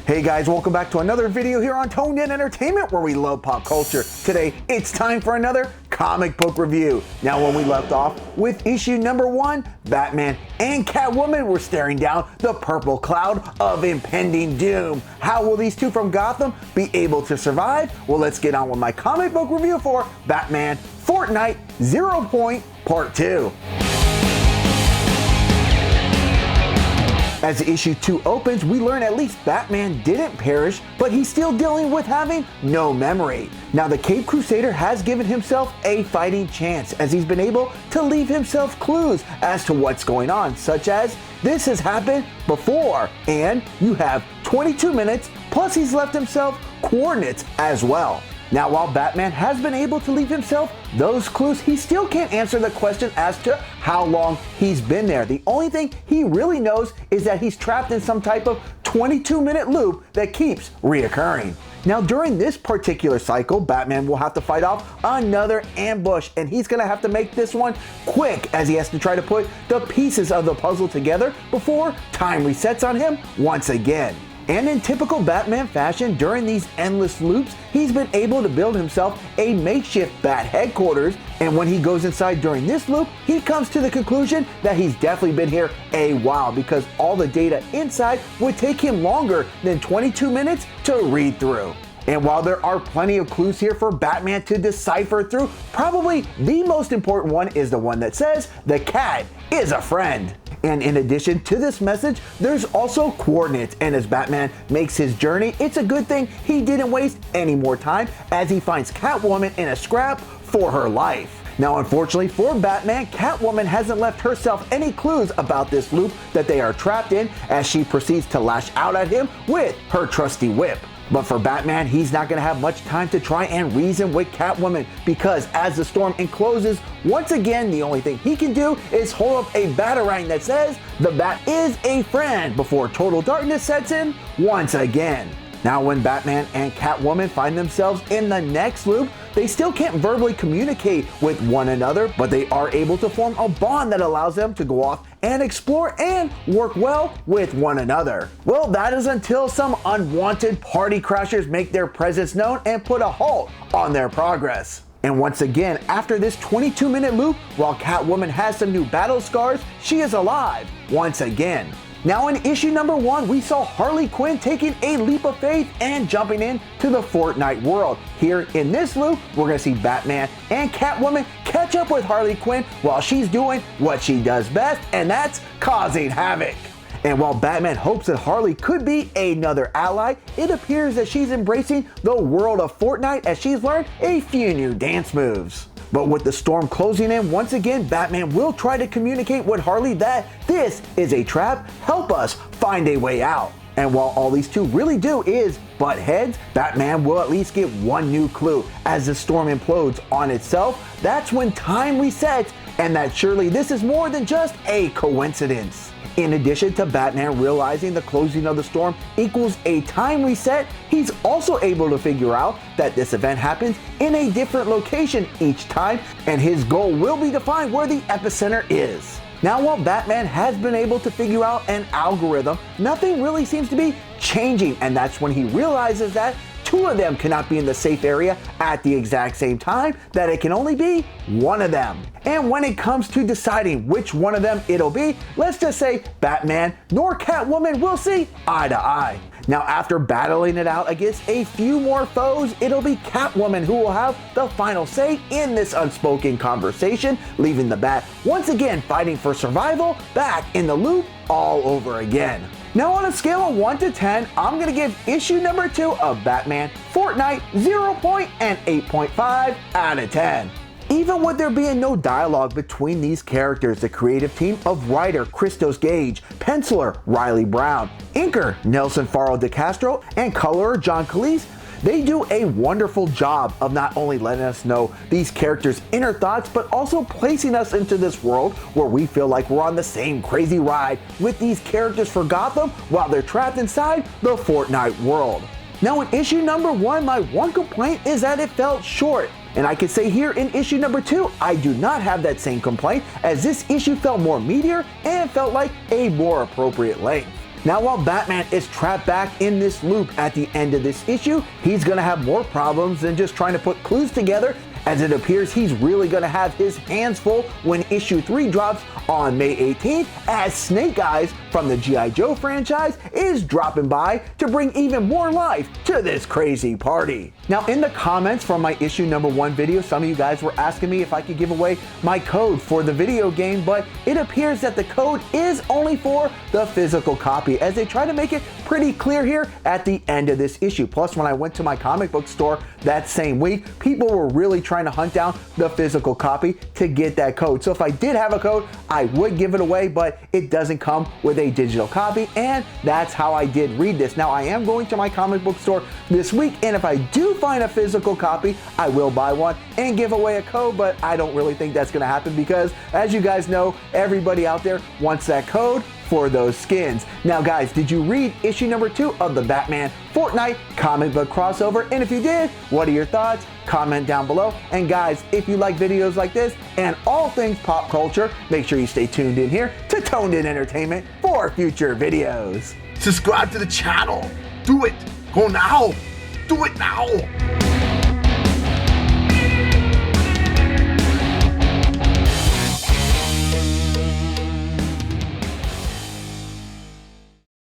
Hey guys, welcome back to another video here on Toned In Entertainment, where we love pop culture. Today, it's time for another comic book review. Now, when we left off with issue number 1, Batman and Catwoman were staring down the purple cloud of impending doom. How will these two from Gotham be able to survive? Well, let's get on with my comic book review for Batman Fortnite Zero Point Part 2. As issue 2 opens, we learn at least Batman didn't perish, but he's still dealing with having no memory. Now, the Caped Crusader has given himself a fighting chance, as he's been able to leave himself clues as to what's going on, such as this has happened before, and you have 22 minutes, plus he's left himself coordinates as well. Now, while Batman has been able to leave himself those clues, he still can't answer the question as to how long he's been there. The only thing he really knows is that he's trapped in some type of 22-minute loop that keeps reoccurring. Now, during this particular cycle, Batman will have to fight off another ambush, and he's gonna have to make this one quick, as he has to try to put the pieces of the puzzle together before time resets on him once again. And in typical Batman fashion, during these endless loops, he's been able to build himself a makeshift Bat headquarters, and when he goes inside during this loop, he comes to the conclusion that he's definitely been here a while, because all the data inside would take him longer than 22 minutes to read through. And while there are plenty of clues here for Batman to decipher through, probably the most important one is the one that says the cat is a friend. And in addition to this message, there's also coordinates, and as Batman makes his journey, it's a good thing he didn't waste any more time, as he finds Catwoman in a scrap for her life. Now, unfortunately for Batman, Catwoman hasn't left herself any clues about this loop that they are trapped in, as she proceeds to lash out at him with her trusty whip. But for Batman, he's not going to have much time to try and reason with Catwoman, because as the storm encloses, once again, the only thing he can do is hold up a batarang that says the Bat is a friend before total darkness sets in once again. Now, when Batman and Catwoman find themselves in the next loop, they still can't verbally communicate with one another, but they are able to form a bond that allows them to go off and explore and work well with one another. Well, that is until some unwanted party crashers make their presence known and put a halt on their progress. And once again, after this 22-minute loop, while Catwoman has some new battle scars, she is alive once again. Now, in issue number 1, we saw Harley Quinn taking a leap of faith and jumping into the Fortnite world. Here in this loop, we're going to see Batman and Catwoman catch up with Harley Quinn while she's doing what she does best, and that's causing havoc. And while Batman hopes that Harley could be another ally, it appears that she's embracing the world of Fortnite, as she's learned a few new dance moves. But with the storm closing in, once again, Batman will try to communicate with Harley that this is a trap, help us find a way out. And while all these two really do is butt heads, Batman will at least get one new clue. As the storm implodes on itself, that's when time resets, and that surely this is more than just a coincidence. In addition to Batman realizing the closing of the storm equals a time reset, he's also able to figure out that this event happens in a different location each time, and his goal will be to find where the epicenter is. Now, while Batman has been able to figure out an algorithm, nothing really seems to be changing, and that's when he realizes that two of them cannot be in the safe area at the exact same time, that it can only be one of them. And when it comes to deciding which one of them it'll be, let's just say Batman nor Catwoman will see eye to eye. Now, after battling it out against a few more foes, it'll be Catwoman who will have the final say in this unspoken conversation, leaving the Bat once again fighting for survival back in the loop all over again. Now, on a scale of 1 to 10, I'm going to give issue number 2 of Batman Fortnite Zero Point an 8.5 out of 10. Even with there being no dialogue between these characters, the creative team of writer Christos Gage, penciler Riley Brown, inker Nelson Faro de Castro, and colorer John Calise, they do a wonderful job of not only letting us know these characters' inner thoughts, but also placing us into this world where we feel like we're on the same crazy ride with these characters for Gotham while they're trapped inside the Fortnite world. Now, in issue number 1, my one complaint is that it felt short. And I can say here in issue number 2, I do not have that same complaint, as this issue felt more meatier and felt like a more appropriate length. Now, while Batman is trapped back in this loop at the end of this issue, he's gonna have more problems than just trying to put clues together, as it appears he's really gonna have his hands full when issue 3 drops on May 18th, as Snake Eyes from the G.I. Joe franchise is dropping by to bring even more life to this crazy party. Now, in the comments from my issue number 1 video, some of you guys were asking me if I could give away my code for the video game, but it appears that the code is only for the physical copy, as they try to make it pretty clear here at the end of this issue. Plus, when I went to my comic book store that same week, people were really trying to hunt down the physical copy to get that code. So if I did have a code, I would give it away, but it doesn't come with a digital copy, and that's how I did read this. Now, I am going to my comic book store this week, and if I do find a physical copy, I will buy one and give away a code, but I don't really think that's gonna happen because, as you guys know, everybody out there wants that code for those skins. Now guys, did you read issue number 2 of the Batman Fortnite comic book crossover? And if you did, what are your thoughts? Comment down below. And guys, if you like videos like this and all things pop culture, make sure you stay tuned in here to Toned In Entertainment for future videos. Subscribe to the channel. Do it. Go now. Do it now.